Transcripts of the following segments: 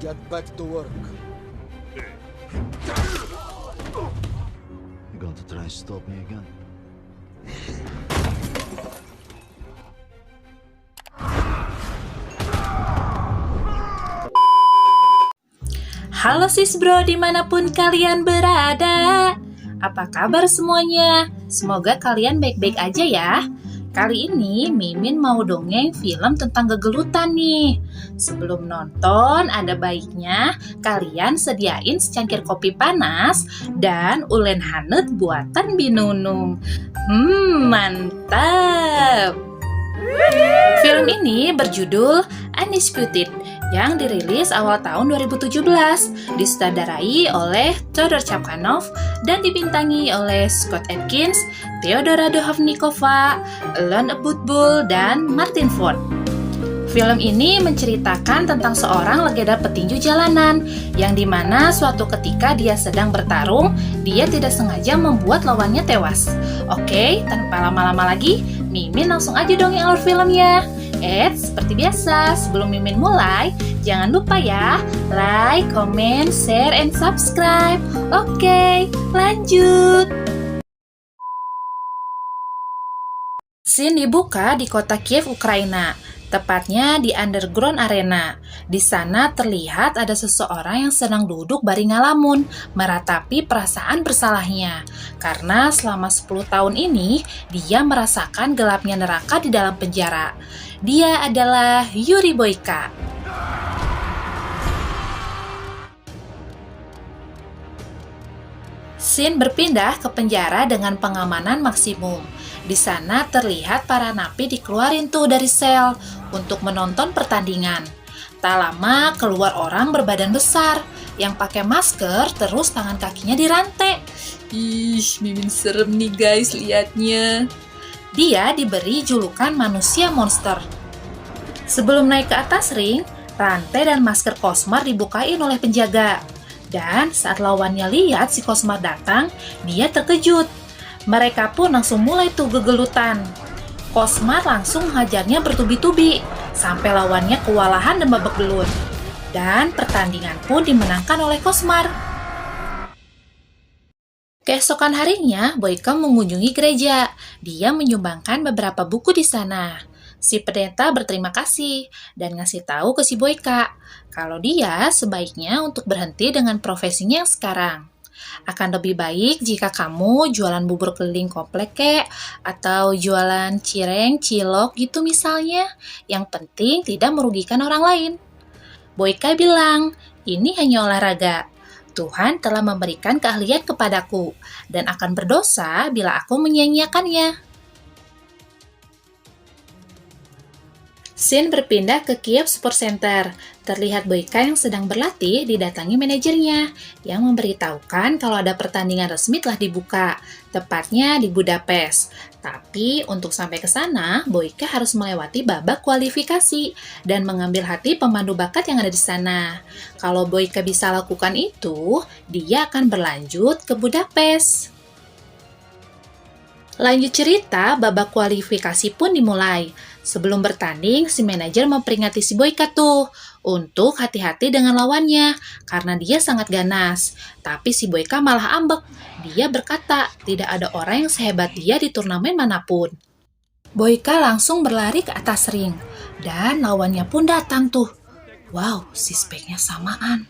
Get back to work. You going to try and stop me again? Halo sis bro, dimanapun kalian berada. Apa kabar semuanya? Semoga kalian baik-baik aja ya. Kali ini Mimin mau dongeng film tentang gegelutan nih. Sebelum nonton, ada baiknya kalian sediain secangkir kopi panas dan ulen hanet buatan Binunung. Mantap! Film ini berjudul Undisputed yang dirilis awal tahun 2017, disutradarai oleh Todor Chapkanov dan dibintangi oleh Scott Adkins, Theodora Duhovnikova, Lon Abutbul, dan Martin Ford. Film ini menceritakan tentang seorang legenda petinju jalanan yang dimana suatu ketika dia sedang bertarung, dia tidak sengaja membuat lawannya tewas. Oke, tanpa lama-lama lagi, Mimin langsung aja dongeng alur filmnya. Seperti biasa, sebelum Mimin mulai, jangan lupa ya, like, comment, share, and subscribe. Oke, lanjut. Scene dibuka di kota Kiev, Ukraina. Tepatnya di Underground Arena. Di sana terlihat ada seseorang yang sedang duduk baring ngalamun, meratapi perasaan bersalahnya. Karena selama 10 tahun ini, dia merasakan gelapnya neraka di dalam penjara. Dia adalah Yuri Boyka. Scene berpindah ke penjara dengan pengamanan maksimum. Di sana terlihat para napi dikeluarin tuh dari sel untuk menonton pertandingan. Tak lama keluar orang berbadan besar yang pakai masker, terus tangan kakinya dirantai. Ih, Mimin serem nih guys liatnya. Dia diberi julukan manusia monster. Sebelum naik ke atas ring, rantai dan masker Cosmar dibukain oleh penjaga. Dan saat lawannya lihat si Cosmar datang, dia terkejut. Mereka pun langsung mulai tuh gegelutan. Cosmar langsung menghajarnya bertubi-tubi, sampai lawannya kewalahan dan babak belur. Dan pertandingan pun dimenangkan oleh Cosmar. Keesokan harinya, Boyka mengunjungi gereja. Dia menyumbangkan beberapa buku di sana. Si pendeta berterima kasih dan ngasih tahu ke si Boyka kalau dia sebaiknya untuk berhenti dengan profesinya yang sekarang. Akan lebih baik jika kamu jualan bubur keliling komplek kek, atau jualan cireng, cilok gitu misalnya. Yang penting tidak merugikan orang lain. Boyka bilang, ini hanya olahraga. Tuhan telah memberikan keahlian kepadaku dan akan berdosa bila aku menyia-nyiakannya. Scene berpindah ke Kiev Sport Center. Terlihat Boyka yang sedang berlatih didatangi manajernya yang memberitahukan kalau ada pertandingan resmi telah dibuka, tepatnya di Budapest. Tapi untuk sampai ke sana, Boyka harus melewati babak kualifikasi dan mengambil hati pemandu bakat yang ada di sana. Kalau Boyka bisa lakukan itu, dia akan berlanjut ke Budapest. Lanjut cerita, babak kualifikasi pun dimulai. Sebelum bertanding, si manajer memperingati si Boyka tuh untuk hati-hati dengan lawannya karena dia sangat ganas. Tapi si Boyka malah ambek. Dia berkata, tidak ada orang yang sehebat dia di turnamen manapun. Boyka langsung berlari ke atas ring dan lawannya pun datang tuh. Wow, si speknya samaan.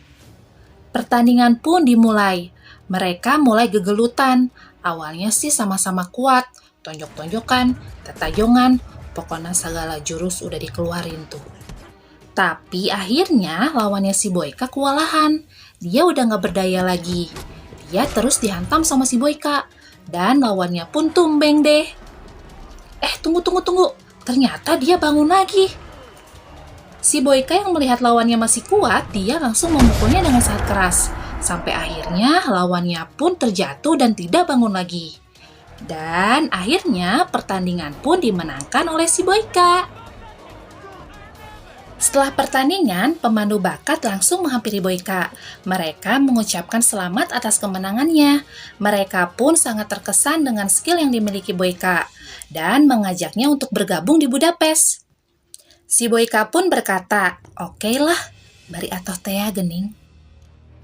Pertandingan pun dimulai. Mereka mulai gegelutan. Awalnya sih sama-sama kuat, tonjok-tonjokan, tetajongan, pokoknya segala jurus udah dikeluarin tuh. Tapi akhirnya lawannya si Boyka kewalahan. Dia udah gak berdaya lagi. Dia terus dihantam sama si Boyka. Dan lawannya pun tumbeng deh. Tunggu. Ternyata dia bangun lagi. Si Boyka yang melihat lawannya masih kuat, dia langsung memukulnya dengan sangat keras. Sampai akhirnya lawannya pun terjatuh dan tidak bangun lagi. Dan akhirnya pertandingan pun dimenangkan oleh si Boyka. Setelah pertandingan, pemandu bakat langsung menghampiri Boyka. Mereka mengucapkan selamat atas kemenangannya. Mereka pun sangat terkesan dengan skill yang dimiliki Boyka dan mengajaknya untuk bergabung di Budapest. Si Boyka pun berkata, "Oke lah, bari atoh teh gening.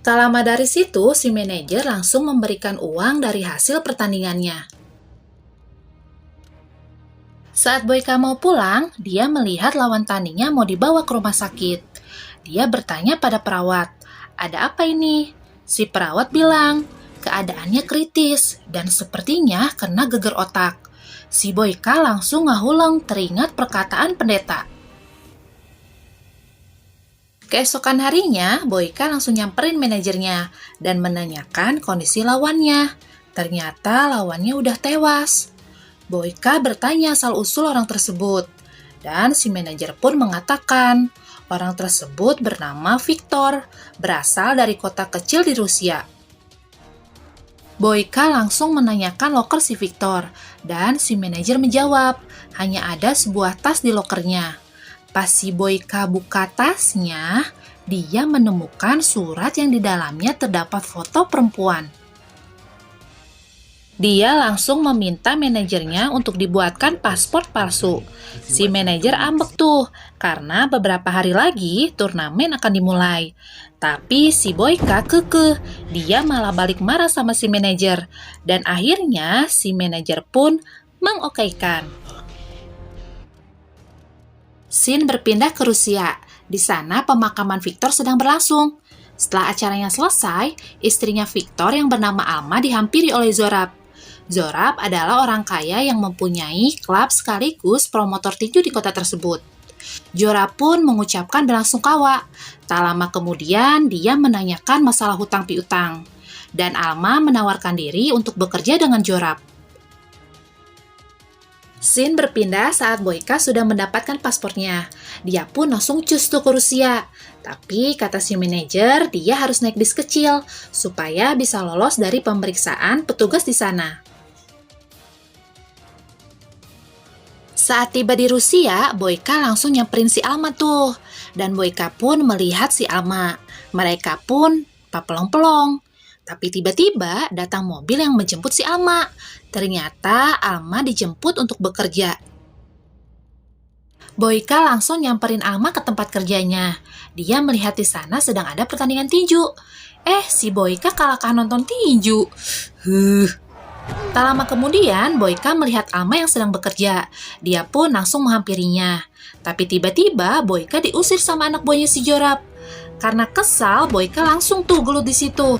Tak lama dari situ, si manajer langsung memberikan uang dari hasil pertandingannya. Saat Boyka mau pulang, dia melihat lawan tandingnya mau dibawa ke rumah sakit. Dia bertanya pada perawat, "Ada apa ini?" Si perawat bilang, keadaannya kritis dan sepertinya kena geger otak. Si Boyka langsung ngahulang teringat perkataan pendeta. Keesokan harinya, Boyka langsung nyamperin manajernya dan menanyakan kondisi lawannya. Ternyata lawannya udah tewas. Boyka bertanya asal-usul orang tersebut, dan si manajer pun mengatakan orang tersebut bernama Viktor, berasal dari kota kecil di Rusia. Boyka langsung menanyakan loker si Viktor, dan si manajer menjawab, hanya ada sebuah tas di lokernya. Pas si Boyka buka tasnya, dia menemukan surat yang di dalamnya terdapat foto perempuan. Dia langsung meminta manajernya untuk dibuatkan paspor palsu. Si manajer ambek tuh, karena beberapa hari lagi turnamen akan dimulai. Tapi si Boyka kekeh, dia malah balik marah sama si manajer. Dan akhirnya si manajer pun mengokeikan. Scene berpindah ke Rusia. Di sana pemakaman Viktor sedang berlangsung. Setelah acaranya selesai, istrinya Viktor yang bernama Alma dihampiri oleh Zorab. Zorab adalah orang kaya yang mempunyai klub sekaligus promotor tinju di kota tersebut. Zorab pun mengucapkan belasungkawa. Tak lama kemudian, dia menanyakan masalah hutang piutang. Dan Alma menawarkan diri untuk bekerja dengan Zorab. Scene berpindah saat Boyka sudah mendapatkan paspornya. Dia pun langsung cus tuh ke Rusia. Tapi kata si manajer, dia harus naik bis kecil supaya bisa lolos dari pemeriksaan petugas di sana. Saat tiba di Rusia, Boyka langsung nyamperin si Alma tuh. Dan Boyka pun melihat si Alma. Mereka pun papelong-pelong. Tapi tiba-tiba datang mobil yang menjemput si Alma. Ternyata Alma dijemput untuk bekerja. Boyka langsung nyamperin Alma ke tempat kerjanya. Dia melihat di sana sedang ada pertandingan tinju. Si Boyka kalahkan nonton tinju. Tak lama kemudian, Boyka melihat Alma yang sedang bekerja. Dia pun langsung menghampirinya. Tapi tiba-tiba Boyka diusir sama anak buahnya si Zorab. Karena kesal, Boyka langsung tuh gelut di situ.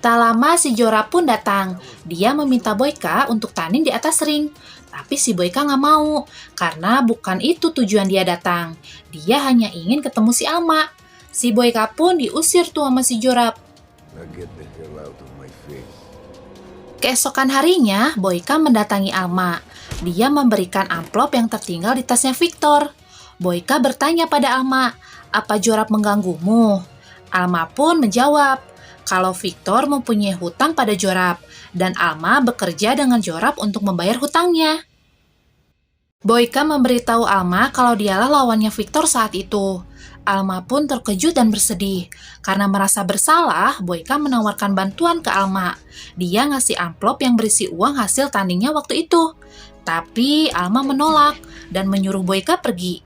Tak lama si Zorab pun datang. Dia meminta Boyka untuk tanding di atas ring. Tapi si Boyka nggak mau, karena bukan itu tujuan dia datang. Dia hanya ingin ketemu si Alma. Si Boyka pun diusir tuh sama si Zorab. Keesokan harinya, Boyka mendatangi Alma. Dia memberikan amplop yang tertinggal di tasnya Viktor. Boyka bertanya pada Alma, "Apa Zorab mengganggumu?" Alma pun menjawab, kalau Viktor mempunyai hutang pada Zorab, dan Alma bekerja dengan Zorab untuk membayar hutangnya. Boyka memberitahu Alma kalau dialah lawannya Viktor saat itu. Alma pun terkejut dan bersedih. Karena merasa bersalah, Boyka menawarkan bantuan ke Alma. Dia ngasih amplop yang berisi uang hasil tandingnya waktu itu. Tapi Alma menolak dan menyuruh Boyka pergi.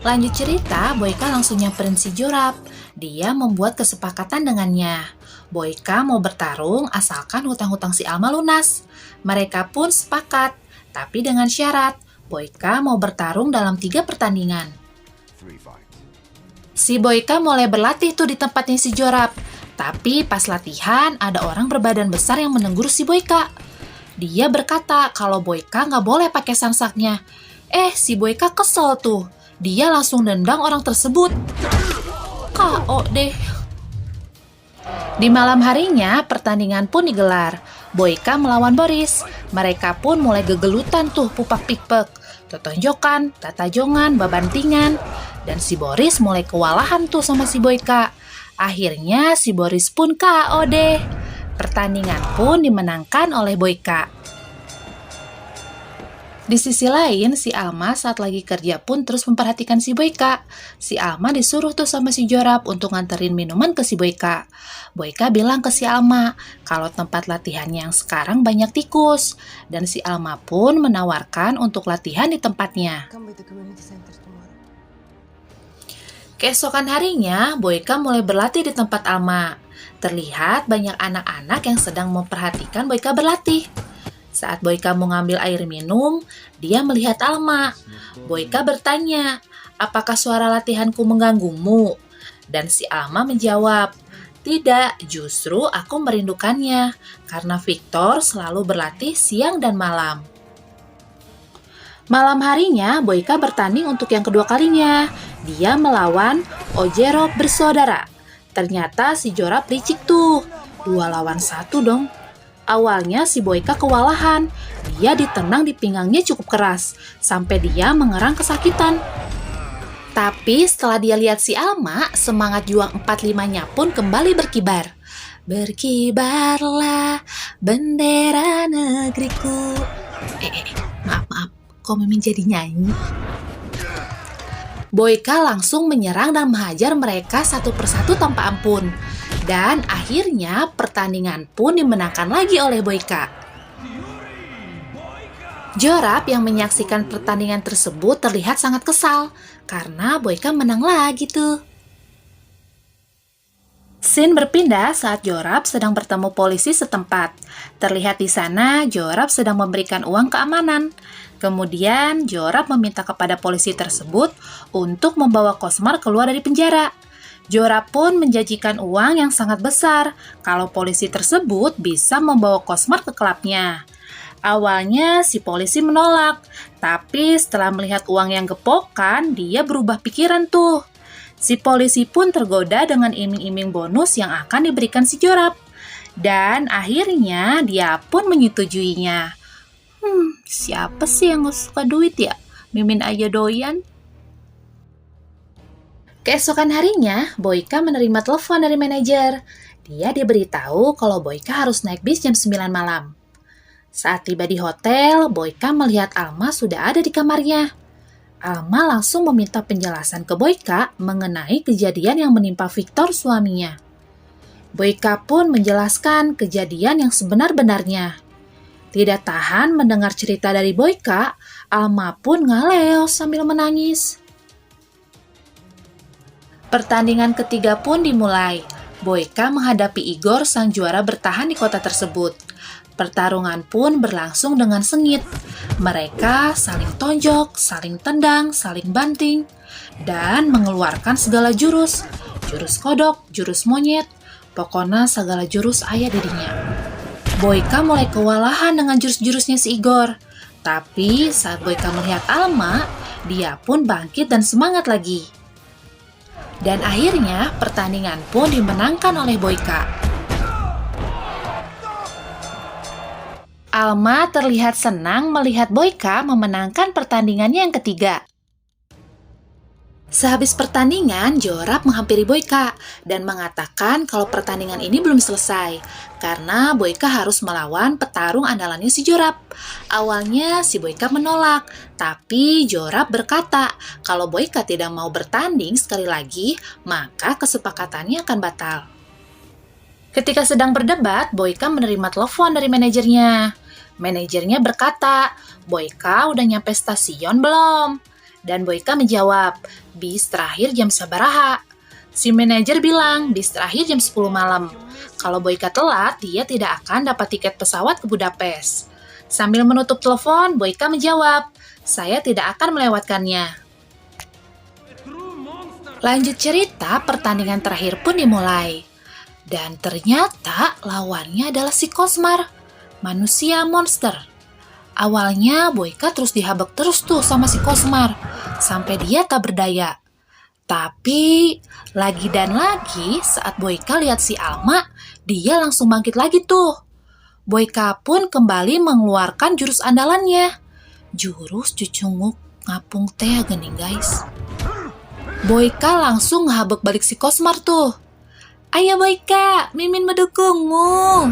Lanjut cerita, Boyka langsung nyamperin si Zorab. Dia membuat kesepakatan dengannya. Boyka mau bertarung asalkan hutang-hutang si Alma lunas. Mereka pun sepakat, tapi dengan syarat Boyka mau bertarung dalam 3 pertandingan. Si Boyka mulai berlatih tuh di tempatnya si Zorab. Tapi pas latihan, ada orang berbadan besar yang menegur si Boyka. Dia berkata kalau Boyka nggak boleh pakai sansaknya. Si Boyka kesel tuh. Dia langsung nendang orang tersebut. KO deh. Di malam harinya, pertandingan pun digelar. Boyka melawan Boris. Mereka pun mulai gegelutan tuh pupak pikpek. Totonjokan, tatajongan, babantingan. Dan si Boris mulai kewalahan tuh sama si Boyka. Akhirnya si Boris pun KO deh. Pertandingan pun dimenangkan oleh Boyka. Di sisi lain, si Alma saat lagi kerja pun terus memperhatikan si Boyka. Si Alma disuruh tuh sama si Jorap untuk nganterin minuman ke si Boyka. Boyka bilang ke si Alma kalau tempat latihannya yang sekarang banyak tikus. Dan si Alma pun menawarkan untuk latihan di tempatnya. Keesokan harinya, Boyka mulai berlatih di tempat Alma. Terlihat banyak anak-anak yang sedang memperhatikan Boyka berlatih. Saat Boyka mau ngambil air minum, dia melihat Alma. Boyka bertanya, apakah suara latihanku mengganggumu? Dan si Alma menjawab, tidak, justru aku merindukannya, karena Victor selalu berlatih siang dan malam. Malam harinya, Boyka bertanding untuk yang kedua kalinya. Dia melawan Ojero bersaudara. Ternyata si Jorap licik tuh, 2 lawan 1 dong. Awalnya si Boyka kewalahan, dia ditendang di pinggangnya cukup keras, sampai dia mengerang kesakitan. Tapi setelah dia lihat si Alma, semangat juang 45-nya pun kembali berkibar. Berkibarlah bendera negeriku. Maaf, kok Mimin jadi nyanyi? Boyka langsung menyerang dan menghajar mereka satu persatu tanpa ampun. Dan akhirnya pertandingan pun dimenangkan lagi oleh Boyka. Jorap yang menyaksikan pertandingan tersebut terlihat sangat kesal karena Boyka menang lagi tuh. Scene berpindah saat Jorap sedang bertemu polisi setempat. Terlihat di sana Jorap sedang memberikan uang keamanan. Kemudian Jorap meminta kepada polisi tersebut untuk membawa Cosmar keluar dari penjara. Jorap pun menjanjikan uang yang sangat besar kalau polisi tersebut bisa membawa Cosmar ke klubnya. Awalnya si polisi menolak, tapi setelah melihat uang yang gepokan, dia berubah pikiran tuh. Si polisi pun tergoda dengan iming-iming bonus yang akan diberikan si Jorap. Dan akhirnya dia pun menyetujuinya. Siapa sih yang gak suka duit ya? Mimin aja doyan. Keesokan harinya, Boyka menerima telepon dari manajer. Dia diberitahu kalau Boyka harus naik bis jam 9 malam. Saat tiba di hotel, Boyka melihat Alma sudah ada di kamarnya. Alma langsung meminta penjelasan ke Boyka mengenai kejadian yang menimpa Victor suaminya. Boyka pun menjelaskan kejadian yang sebenar-benarnya. Tidak tahan mendengar cerita dari Boyka, Alma pun ngaleo sambil menangis. Pertandingan ketiga pun dimulai. Boyka menghadapi Igor sang juara bertahan di kota tersebut. Pertarungan pun berlangsung dengan sengit. Mereka saling tonjok, saling tendang, saling banting, dan mengeluarkan segala jurus. Jurus kodok, jurus monyet, pokoknya segala jurus ayah dirinya. Boyka mulai kewalahan dengan jurus-jurusnya si Igor. Tapi saat Boyka melihat Alma, dia pun bangkit dan semangat lagi. Dan akhirnya pertandingan pun dimenangkan oleh Boyka. Alma terlihat senang melihat Boyka memenangkan pertandingannya yang ketiga. Sehabis pertandingan, Jorap menghampiri Boyka dan mengatakan kalau pertandingan ini belum selesai karena Boyka harus melawan petarung andalannya si Jorap. Awalnya si Boyka menolak, tapi Jorap berkata kalau Boyka tidak mau bertanding sekali lagi, maka kesepakatannya akan batal. Ketika sedang berdebat, Boyka menerima telepon dari manajernya. Manajernya berkata, Boyka udah nyampe stasiun belum? Dan Boyka menjawab, bis terakhir jam sabaraha. Si manajer bilang, bis terakhir jam 10 malam. Kalau Boyka telat, dia tidak akan dapat tiket pesawat ke Budapest. Sambil menutup telepon, Boyka menjawab, saya tidak akan melewatkannya. Lanjut cerita, pertandingan terakhir pun dimulai. Dan ternyata lawannya adalah si Cosmar, manusia monster. Awalnya Boyka terus dihabek terus tuh sama si Cosmar, sampai dia tak berdaya. Tapi lagi dan lagi saat Boyka lihat si Alma, dia langsung bangkit lagi tuh. Boyka pun kembali mengeluarkan jurus andalannya. Jurus cucunguk ngapung teh gening guys. Boyka langsung ngehabek balik si Cosmar tuh. Ayo Boyka, Mimin mendukungmu.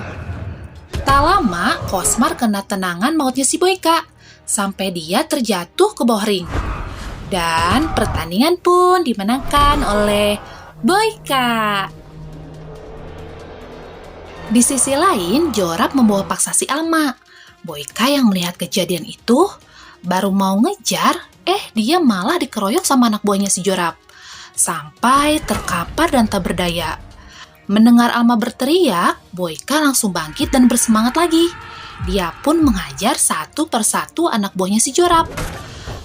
Tak lama, Cosmar kena tenangan mautnya si Boyka. sampai dia terjatuh ke bawah ring. Dan pertandingan pun dimenangkan oleh Boyka. Di sisi lain, Jorab membawa paksa si Alma. Boyka yang melihat kejadian itu baru mau ngejar, dia malah dikeroyok sama anak buahnya si Jorab. Sampai terkapar dan tak berdaya. Mendengar Alma berteriak, Boyka langsung bangkit dan bersemangat lagi. Dia pun menghajar satu persatu anak buahnya si Jorab.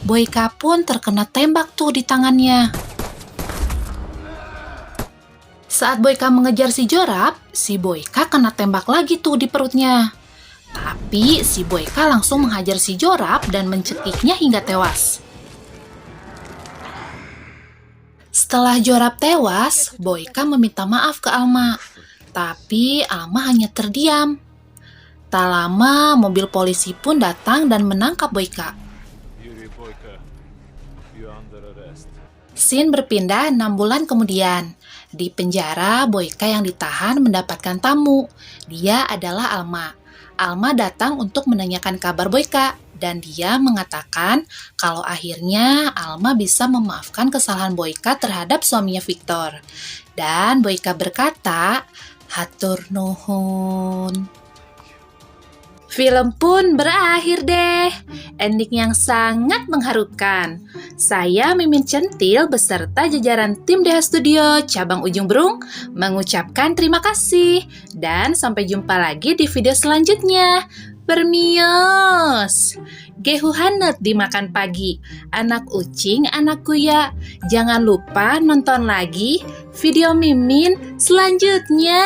Boyka pun terkena tembak tuh di tangannya. Saat Boyka mengejar si Jorab, si Boyka kena tembak lagi tuh di perutnya. Tapi si Boyka langsung menghajar si Jorab dan mencekiknya hingga tewas. Setelah Jorab tewas, Boyka meminta maaf ke Alma. Tapi Alma hanya terdiam. Tak lama, mobil polisi pun datang dan menangkap Boyka. Scene berpindah 6 bulan kemudian. Di penjara, Boyka yang ditahan mendapatkan tamu. Dia adalah Alma. Alma datang untuk menanyakan kabar Boyka, dan dia mengatakan kalau akhirnya Alma bisa memaafkan kesalahan Boyka terhadap suaminya Victor. Dan Boyka berkata, "Hatur nuhun." Film pun berakhir deh. Ending yang sangat mengharukan. Saya Mimin Centil beserta jajaran tim DH Studio Cabang Ujung Berung mengucapkan terima kasih. Dan sampai jumpa lagi di video selanjutnya. Bermios. Gehu hanet dimakan pagi. Anak ucing, anak kuya. Jangan lupa nonton lagi video Mimin selanjutnya.